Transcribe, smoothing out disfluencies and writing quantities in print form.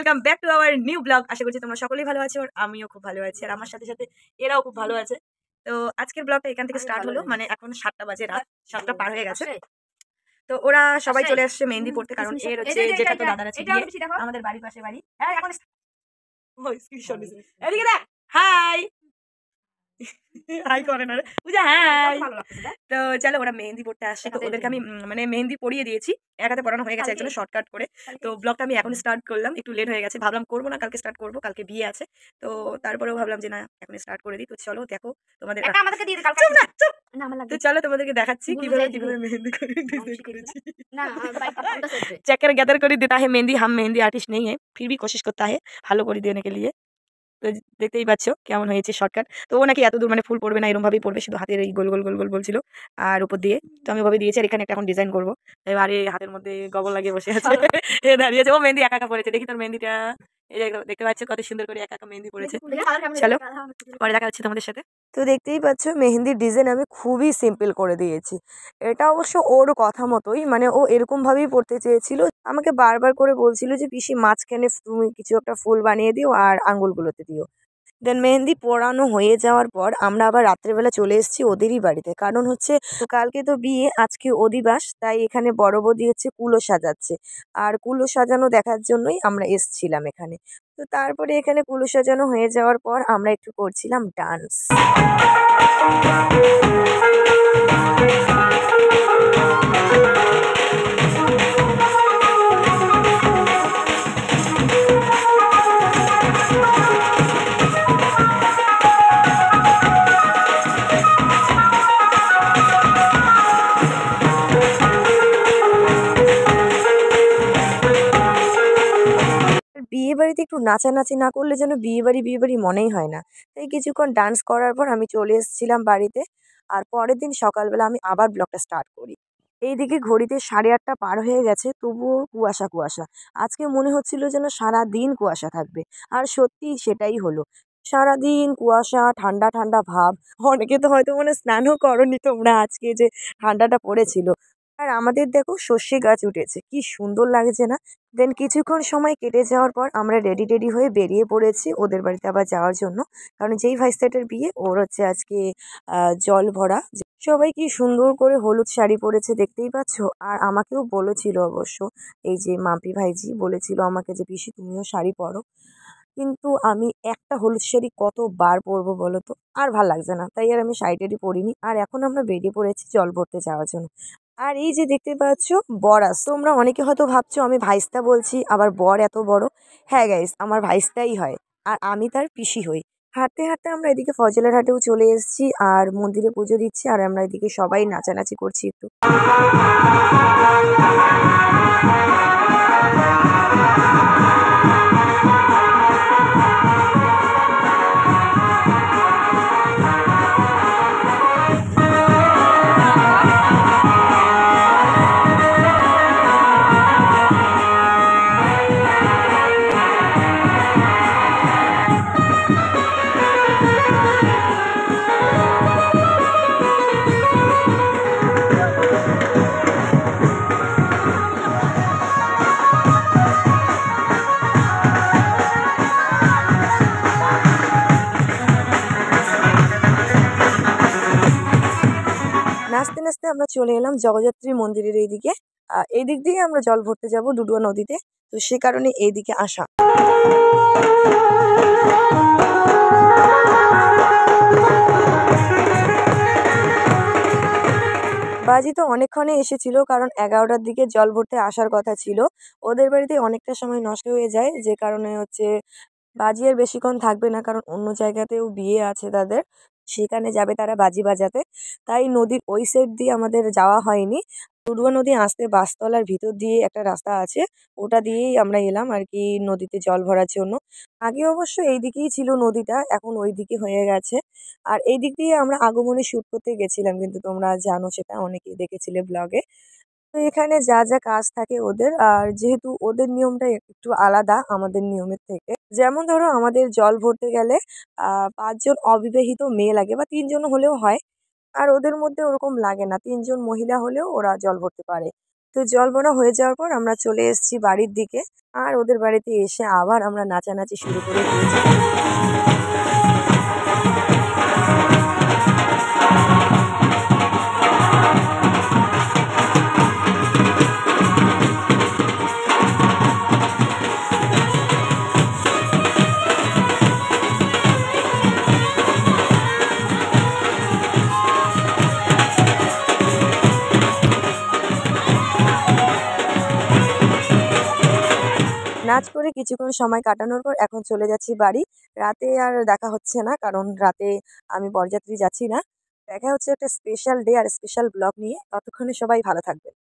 Welcome back to our new blog. আশা করছি তোমরা সকলেই ভালো আছো আর আমিও খুব ভালো আছি আর আমার সাথে সাথে এরাও খুব ভালো আছে। তো আজকের ব্লগটা এখান থেকে স্টার্ট হলো, মানে এখন 7টা বাজে, রাত 7টা পার হয়ে গেছে। তো ওরা সবাই চলে আসছে মেহেন্দি পড়তে, কারণ এর হচ্ছে যেটা তো দাদার আছে বিয়ে, আমাদের বাড়ির পাশে বাড়ি। হ্যাঁ এখন এদিকে দেখ, হাই হাই করে না রে পূজা, হাই। তো চলো, ওরা মেহেন্দি পড়তে আসছে, তো ওদেরকে আমি মানে মেহেন্দি পরিয়ে দিয়েছি, এক হাতে পড়ানো হয়ে গেছে একজনের শর্টকাট করে। তো ব্লগটা আমি এখন স্টার্ট করলাম, একটু লেট হয়ে গেছে, ভাবলাম করবো না, কালকে স্টার্ট করবো, কালকে বিয়ে আছে। তো তারপরেও ভাবলাম যে না, এখন স্টার্ট করে দিই। তো চলো দেখো তোমাদের, তো চলো তোমাদেরকে দেখাচ্ছি কিভাবে কিভাবে মেহেंदी करेছি। चेकर गैदर कर देता है मेहंदी, हम मेहंदी आर्टिस्ट नहीं है, फिर भी कोशिश करता है ভালো করে দেने के लिए। তো দেখতেই পাচ্ছ কেমন হয়েছে শর্টকাট। তো ও নাকি এত দূর মানে ফুল পড়বে না, এরকম ভাবেই পড়বে, শুধু হাতের এই গোল গোল গোল গোল বলছিল আর উপর দিয়ে। তো আমি ওভাবে দিয়েছি, আর এখানে একটা এখন ডিজাইন করবো। এবারে হাতের মধ্যে গবল লাগিয়ে বসে আছে, এ দাঁড়িয়েছে। ও মেহেন্দি একা একা পড়েছে, দেখি তোর মেহেন্দিটা। এই যে দেখতে পাচ্ছ কত সুন্দর করে একা একা মেহেন্দি পড়েছে। চলো পরে দেখা হচ্ছে তোমাদের সাথে। তো দেখতেই পাচ্ছ মেহেন্দির ডিজাইন আমি খুবই সিম্পল করে দিয়েছি। এটা অবশ্য ওর কথা মতোই, মানে ও এরকম ভাবেই পড়তে চেয়েছিল। আমাকে বারবার করে বলছিল যে পিসি মাঝখানে তুমি কিছু একটা ফুল বানিয়ে দিও আর আঙ্গুলগুলোতে দিও। দেন মেহেন্দি পরানো হয়ে যাওয়ার পর আমরা আবার রাত্রেবেলা চলে এসেছি ওদেরই বাড়িতে, কারণ হচ্ছে কালকে তো বিয়ে, আজকে অধিবাস, তাই এখানে বড় বৌদি হচ্ছে কুলো সাজাচ্ছে। আর কুলো সাজানো দেখার জন্যই আমরা এসছিলাম এখানে। তো তারপরে এখানে কুলো সাজানো হয়ে যাওয়ার পর আমরা একটু করছিলাম ডান্স। বিয়ে বাড়িতে একটু নাচানাচি না করলে যেন বিয়ে বাড়ি মনেই হয় না। তাই কিছুক্ষণ ডান্স করার পর আমি চলে এসেছিলাম বাড়িতে। আর পরের দিন সকালবেলা আমি আবার ব্লগটা স্টার্ট করি। এইদিকে ঘড়িতে 8:30 পার হয়ে গেছে, তবুও কুয়াশা কুয়াশা। আজকে মনে হচ্ছিল যেন সারাদিন কুয়াশা থাকবে, আর সত্যি সেটাই হলো। সারাদিন কুয়াশা, ঠান্ডা ঠান্ডা ভাব। অনেকে তো হয়তো স্নানও করনি তোমরা আজকে, যে ঠান্ডাটা পড়েছিল। আর আমাদের দেখো সর্ষে গাছ উঠেছে, কি সুন্দর লাগছে না? দেন কিছুক্ষণ সময় কেটে যাওয়ার পর আমরা রেডি হয়ে বেরিয়ে পড়েছি ওদের বাড়িতে আবার যাওয়ার জন্য, কারণ যেই ভাইস্তাটার বিয়ে ওর হচ্ছে আজকে জল ভরা। সবাই কি সুন্দর করে হলুদ শাড়ি পরেছে দেখতেই পাচ্ছ। আর আমাকেও বলেছিল অবশ্য, এই যে মাম্পি ভাইজি বলেছিল আমাকে যে পিসি তুমিও শাড়ি পরো, কিন্তু আমি একটা হলুদ শাড়ি কতবার পরবো বলো তো, আর ভাল লাগছে না, তাই আর আমি শাড়ি পরিনি। আর এখন আমরা বেরিয়ে পড়েছি জল ভরতে যাওয়ার জন্য। আর এই যে দেখতে পাচ্ছ বর আসছে, তোমরা অনেকে হয়তো ভাবছো আমি ভাইস্তা বলছি, আবার বর এত বড়। হ্যাঁ গাইস, আমার ভাইস্তাই হয় আর আমি তার পিসি হই। হাঁটতে হাঁটতে আমরা এদিকে ফজলের হাটেও চলে এসেছি, আর মন্দিরে পুজো দিচ্ছি, আর আমরা এদিকে সবাই নাচানাচি করছি একটু। নাচতে নাচতে আমরা চলে এলাম জগদ্ধাত্রী মন্দিরের এইদিকে। এই দিক দিয়ে আমরা জল ভরতে যাব ডুডুয়া নদীতে, তো সে কারণে এইদিকে আসা। বাজি তো অনেকক্ষণে এসেছিল, কারণ 11টার দিকে জল ভরতে আসার কথা ছিল। ওদের বাড়িতে অনেকটা সময় নষ্ট হয়ে যায়, যে কারণে হচ্ছে বাজি আর বেশিক্ষণ থাকবে না, কারণ অন্য জায়গাতেও বিয়ে আছে তাদের, সেখানে যাবে তারা বাজি বাজাতে। তাই নদীর ওই সাইড দিয়ে আমাদের যাওয়া হয়নি। ডুডুয়া নদী আসতে বাসতলার ভিতর দিয়ে একটা রাস্তা আছে, ওটা দিয়েই আমরা এলাম আর কি নদীতে জল ভরার জন্য। আগে অবশ্য এই দিকেই ছিল নদীটা, এখন ওই দিকে হয়ে গেছে। আর এই দিক দিয়ে আমরা আগমনী শ্যুট করতে গেছিলাম, কিন্তু তোমরা জানো সেটা, অনেকেই দেখেছিলে ব্লগে। তো এখানে যা যা কাজ থাকে ওদের, আর যেহেতু ওদের নিয়মটা একটু আলাদা আমাদের নিয়মের থেকে। যেমন ধরো আমাদের জল ভরতে গেলে 5 জন অবিবাহিত মেয়ে লাগে, বা 3 জন হলেও হয়। আর ওদের মধ্যে ওরকম লাগে না, 3 জন মহিলা হলেও ওরা জল ভরতে পারে। তো জল ভরা হয়ে যাওয়ার পর আমরা চলে এসেছি বাড়ির দিকে। আর ওদের বাড়িতে এসে আবার আমরা নাচানাচি শুরু করে দিয়েছি। নাচ করে কিছুক্ষণ সময় কাটানোর পর এখন চলে যাচ্ছি বাড়ি। রাতে আর দেখা হচ্ছে না, কারণ রাতে আমি বরযাত্রী যাচ্ছি না। দেখা হচ্ছে একটা স্পেশাল ডে আর স্পেশাল ব্লগ নিয়ে। ততক্ষণে সবাই ভালো থাকবেন।